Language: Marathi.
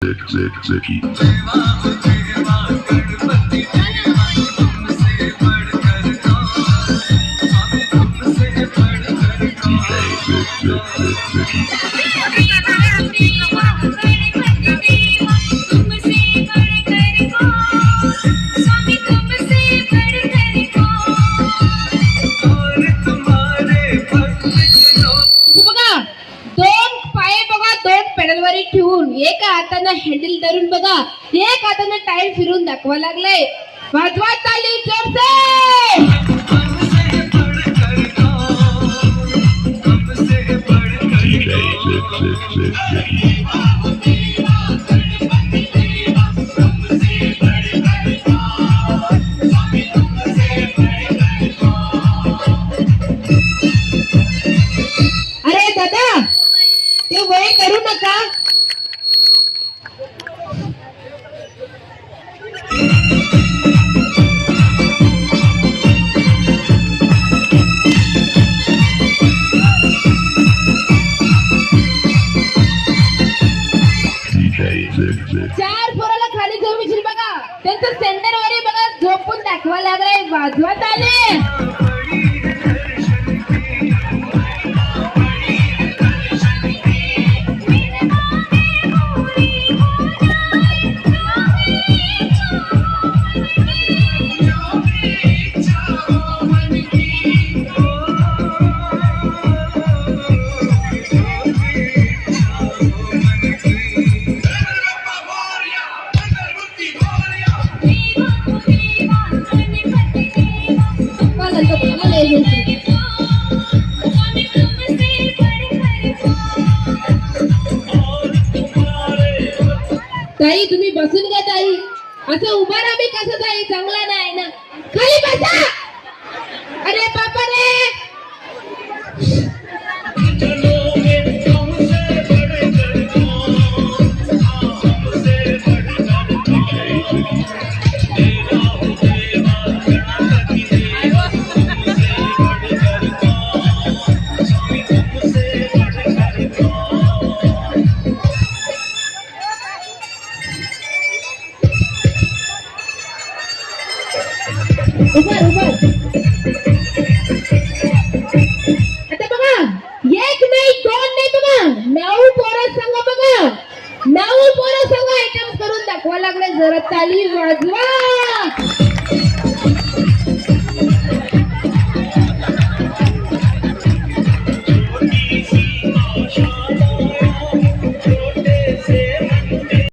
Zeki. पेडलवर ठेवून एका हाताने हँडल धरून बघा, एक हाताने टायर फिरून दाखवा लागलाय. वाजवा ताली जोरसे. अरे दादा, ते वय करू नका. चार पोराला खाली झोपशील बघा, त्यांचं सेंटर वर बघा झोपून दाखवा लागलाय. वाजवत आले. ताई तुम्ही बसून घ्या ताई, असं उभा राहा मी कसं ताई, चांगला नाही ना. खाली बसा. अरे बापा रे. आता बघा, एक नाही दोन नाही बघा, 9 पोरं संघ बघा, 9 पोरं संघ आयटम करून दाखवा लागले. जरा ताली वाजवा.